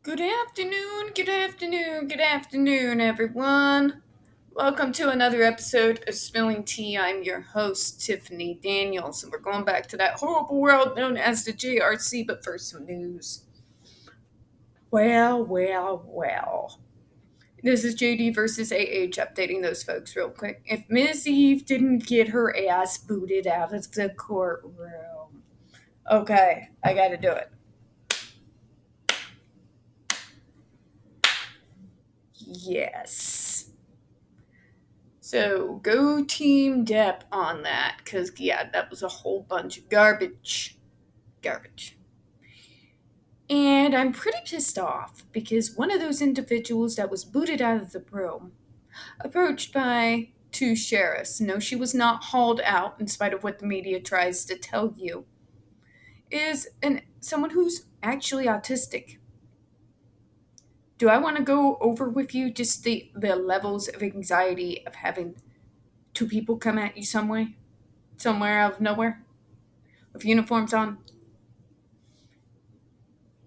Good afternoon, everyone. Welcome to another episode of Spilling Tea. I'm your host, Tiffany Daniels, and we're going back to that horrible world known as the JRC, but first, some news. Well. This is JD versus AH updating those folks real quick. If Miss Eve didn't get her ass booted out of the courtroom. Okay, I gotta do it. Yes. So go Team Depp on that, because, yeah, that was a whole bunch of garbage. Garbage. And I'm pretty pissed off because one of those individuals that was booted out of the room, approached by two sheriffs, no, she was not hauled out in spite of what the media tries to tell you, is someone who's actually autistic. Do I want to go over with you just the levels of anxiety of having two people come at you somewhere out of nowhere, with uniforms on?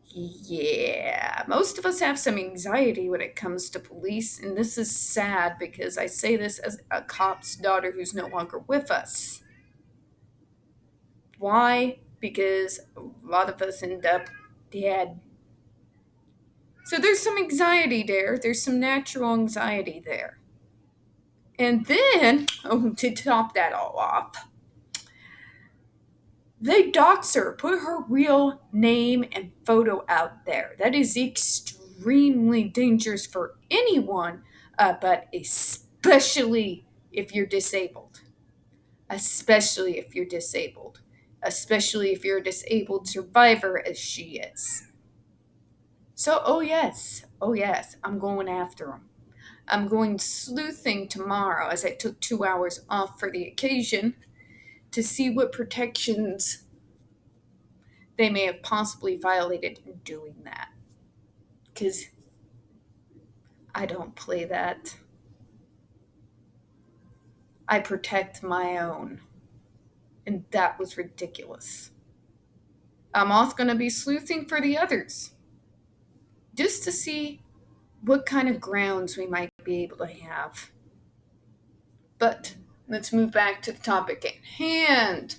Yeah, most of us have some anxiety when it comes to police, and this is sad because I say this as a cop's daughter who's no longer with us. Why? Because a lot of us end up dead. So there's some anxiety there. There's some natural anxiety there. And then, to top that all off, they dox her, put her real name and photo out there. That is extremely dangerous for anyone, but especially if you're disabled. Especially if you're disabled. Especially if you're a disabled survivor, as she is. So, oh yes, I'm going after him. I'm going sleuthing tomorrow as I took 2 hours off for the occasion to see what protections they may have possibly violated in doing that. Because I don't play that. I protect my own. And that was ridiculous. I'm also going to be sleuthing for the others. Just to see what kind of grounds we might be able to have. But let's move back to the topic at hand.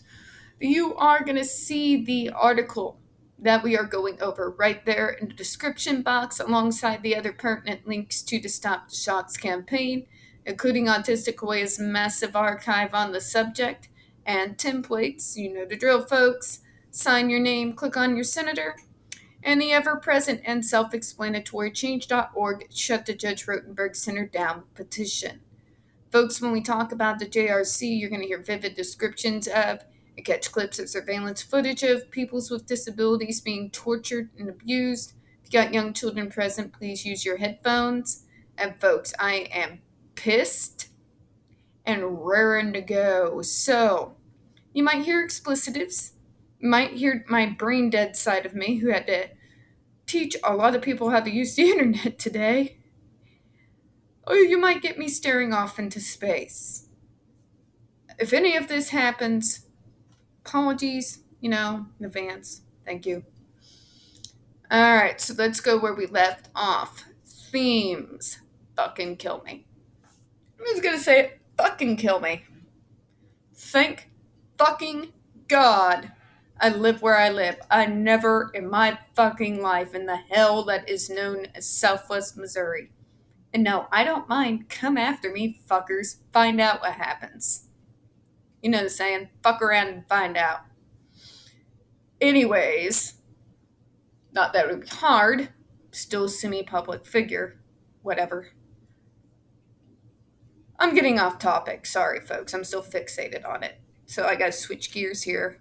You are going to see the article that we are going over right there in the description box alongside the other pertinent links to the Stop the Shots campaign, including Autistic Hawaii's massive archive on the subject and templates. You know the drill, folks. Sign your name, click on your senator, and the ever-present and self-explanatory change.org Shut the Judge Rotenberg Center Down petition. Folks, when we talk about the JRC, you're going to hear vivid descriptions of and catch clips of surveillance footage of peoples with disabilities being tortured and abused. If you got young children present, please use your headphones. And folks, I am pissed and raring to go. So, you might hear explicitives. You might hear my brain dead side of me who had to teach a lot of people how to use the internet today. Or you might get me staring off into space. If any of this happens, apologies, in advance. Thank you. Alright, so let's go where we left off. Themes. Fucking kill me. I'm just gonna say it. Fucking kill me. Thank fucking God I live where I live. I never in my fucking life in the hell that is known as Southwest Missouri. And no, I don't mind. Come after me, fuckers. Find out what happens. You know the saying, fuck around and find out. Anyways, not that it would be hard. Still semi-public figure. Whatever. I'm getting off topic. Sorry, folks. I'm still fixated on it. So I gotta switch gears here.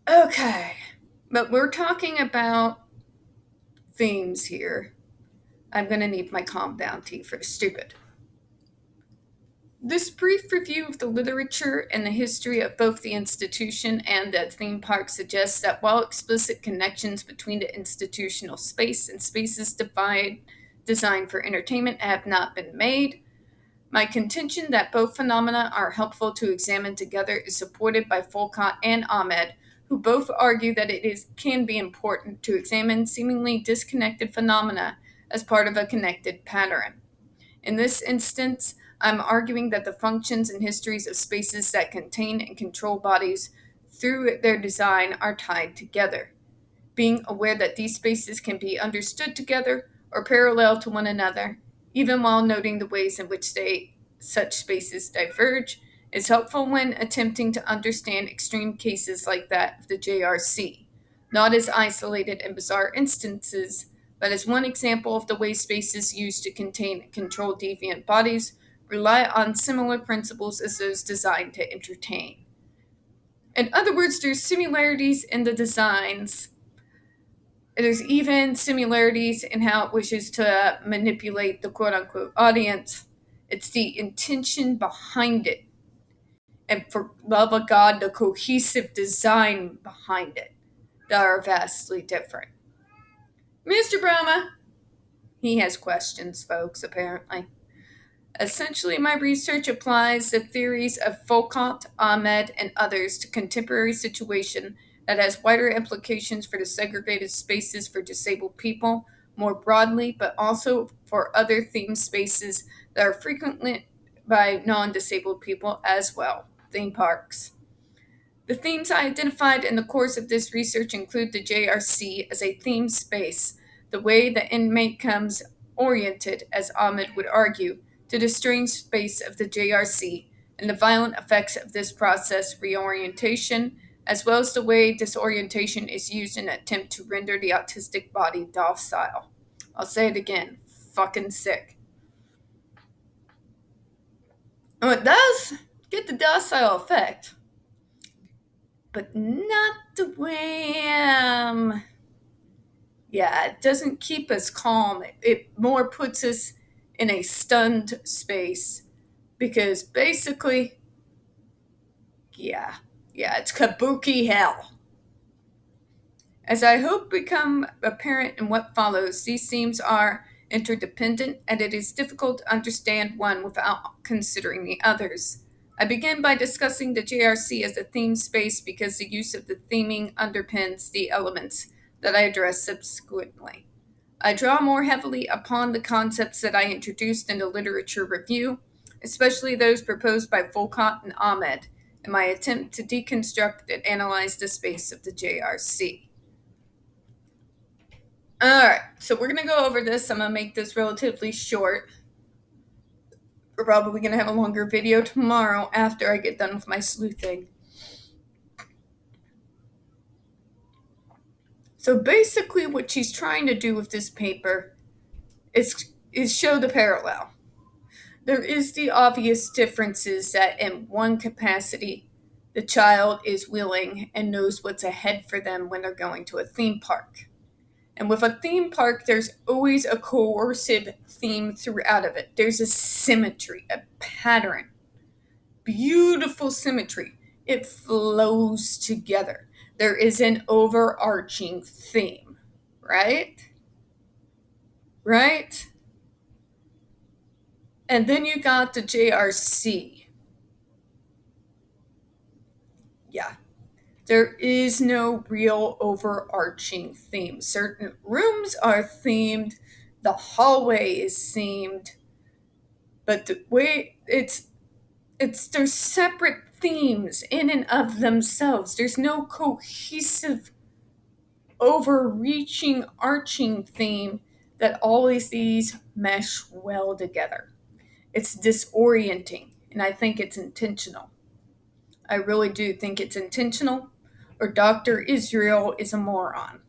Okay. But we're talking about themes here. I'm gonna need my calm down tea for the stupid. This brief review of the literature and the history of both the institution and the theme park suggests that while explicit connections between the institutional space and spaces designed for entertainment have not been made, my contention that both phenomena are helpful to examine together is supported by Folcott and Ahmed, who both argue that can be important to examine seemingly disconnected phenomena as part of a connected pattern. In this instance, I'm arguing that the functions and histories of spaces that contain and control bodies through their design are tied together. Being aware that these spaces can be understood together or parallel to one another, even while noting the ways in which such spaces diverge, is helpful when attempting to understand extreme cases like that of the JRC, not as isolated and bizarre instances, but as one example of the way spaces used to contain and control deviant bodies rely on similar principles as those designed to entertain. In other words, there's similarities in the designs. There's even similarities in how it wishes to manipulate the quote unquote audience. It's the intention behind it. And for love of God, the cohesive design behind it that are vastly different. Mr. Brahma, he has questions, folks, apparently. Essentially, my research applies the theories of Foucault, Ahmed, and others to contemporary situation that has wider implications for the segregated spaces for disabled people more broadly, but also for other theme spaces that are frequented by non-disabled people as well, theme parks. The themes I identified in the course of this research include the JRC as a theme space, the way the inmate comes oriented, as Ahmed would argue, to the strange space of the JRC and the violent effects of this process reorientation, as well as the way disorientation is used in an attempt to render the autistic body docile. I'll say it again, fucking sick. Oh, it does get the docile effect, but not the way, it doesn't keep us calm. It more puts us in a stunned space because basically, it's kabuki hell. As I hope become apparent in what follows, these themes are interdependent and it is difficult to understand one without considering the others. I begin by discussing the JRC as a theme space because the use of the theming underpins the elements that I address subsequently. I draw more heavily upon the concepts that I introduced in the literature review, especially those proposed by Foucault and Ahmed, in my attempt to deconstruct and analyze the space of the JRC. Alright, so we're going to go over this. I'm going to make this relatively short. We're probably going to have a longer video tomorrow after I get done with my sleuthing. So basically what she's trying to do with this paper is show the parallel. There is the obvious differences that in one capacity, the child is willing and knows what's ahead for them when they're going to a theme park. And with a theme park, there's always a coercive theme throughout of it. There's a symmetry, a pattern, beautiful symmetry. It flows together. There is an overarching theme, right? Right? And then you got the JRC. Yeah. There is no real overarching theme. Certain rooms are themed, the hallway is themed, but the way there's separate themes in and of themselves. There's no cohesive, overreaching, arching theme that all of these mesh well together. It's disorienting, and I think it's intentional. I really do think it's intentional, or Dr. Israel is a moron.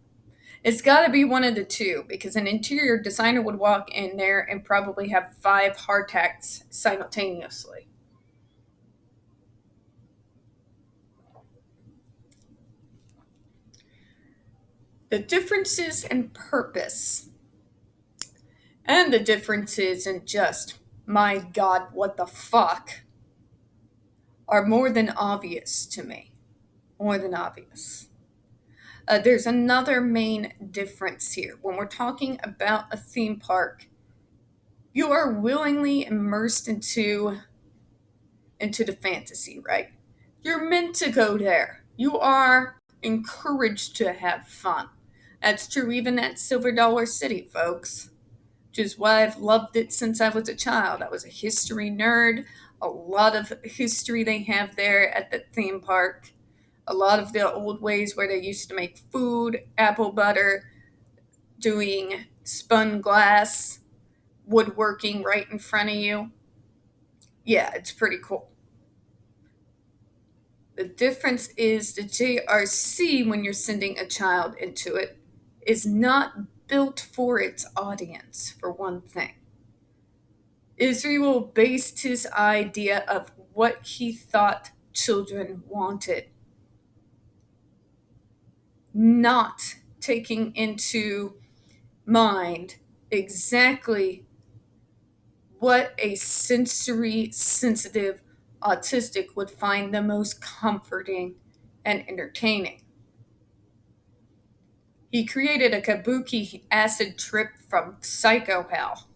It's got to be one of the two, because an interior designer would walk in there and probably have 5 heart attacks simultaneously. The differences in purpose and the differences in just, my God, what the fuck, are more than obvious to me. More than obvious. There's another main difference here. When we're talking about a theme park, you are willingly immersed into the fantasy, right? You're meant to go there. You are encouraged to have fun. That's true even at Silver Dollar City, folks, which is why I've loved it since I was a child. I was a history nerd. A lot of history they have there at the theme park. A lot of the old ways where they used to make food, apple butter, doing spun glass, woodworking right in front of you. Yeah, it's pretty cool. The difference is the JRC, when you're sending a child into it, is not built for its audience, for one thing. Israel based his idea of what he thought children wanted, not taking into mind exactly what a sensory sensitive autistic would find the most comforting and entertaining. He created a kabuki acid trip from Psycho Hell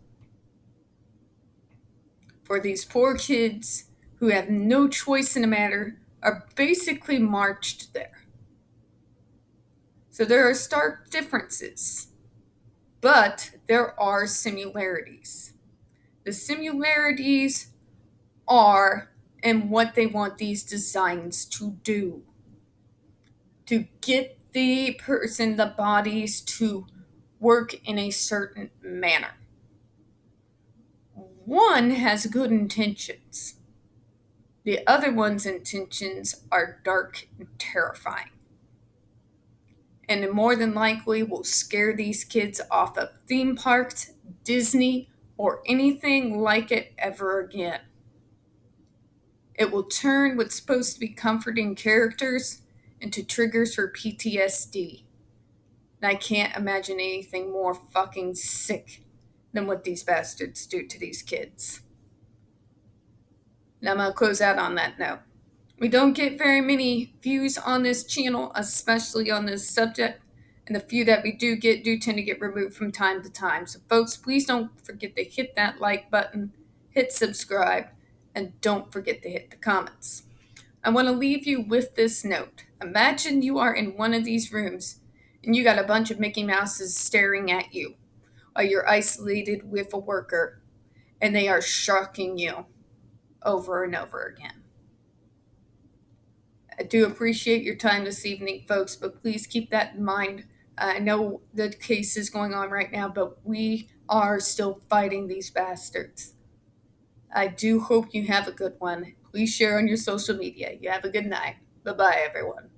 for these poor kids who have no choice in the matter, are basically marched there. So there are stark differences, but there are similarities. The similarities are in what they want these designs to do, to get the person, the bodies, to work in a certain manner. One has good intentions. The other one's intentions are dark and terrifying. And more than likely will scare these kids off of theme parks, Disney, or anything like it ever again. It will turn what's supposed to be comforting characters into triggers for PTSD. And I can't imagine anything more fucking sick than what these bastards do to these kids. Now I'm going to close out on that note. We don't get very many views on this channel, especially on this subject, and the few that we do tend to get removed from time to time. So folks, please don't forget to hit that like button, hit subscribe, and don't forget to hit the comments. I want to leave you with this note. Imagine you are in one of these rooms and you got a bunch of Mickey Mouses staring at you while you're isolated with a worker and they are shocking you over and over again. I do appreciate your time this evening, folks, but please keep that in mind. I know the case is going on right now, but we are still fighting these bastards. I do hope you have a good one. Please share on your social media. You have a good night. Bye-bye, everyone.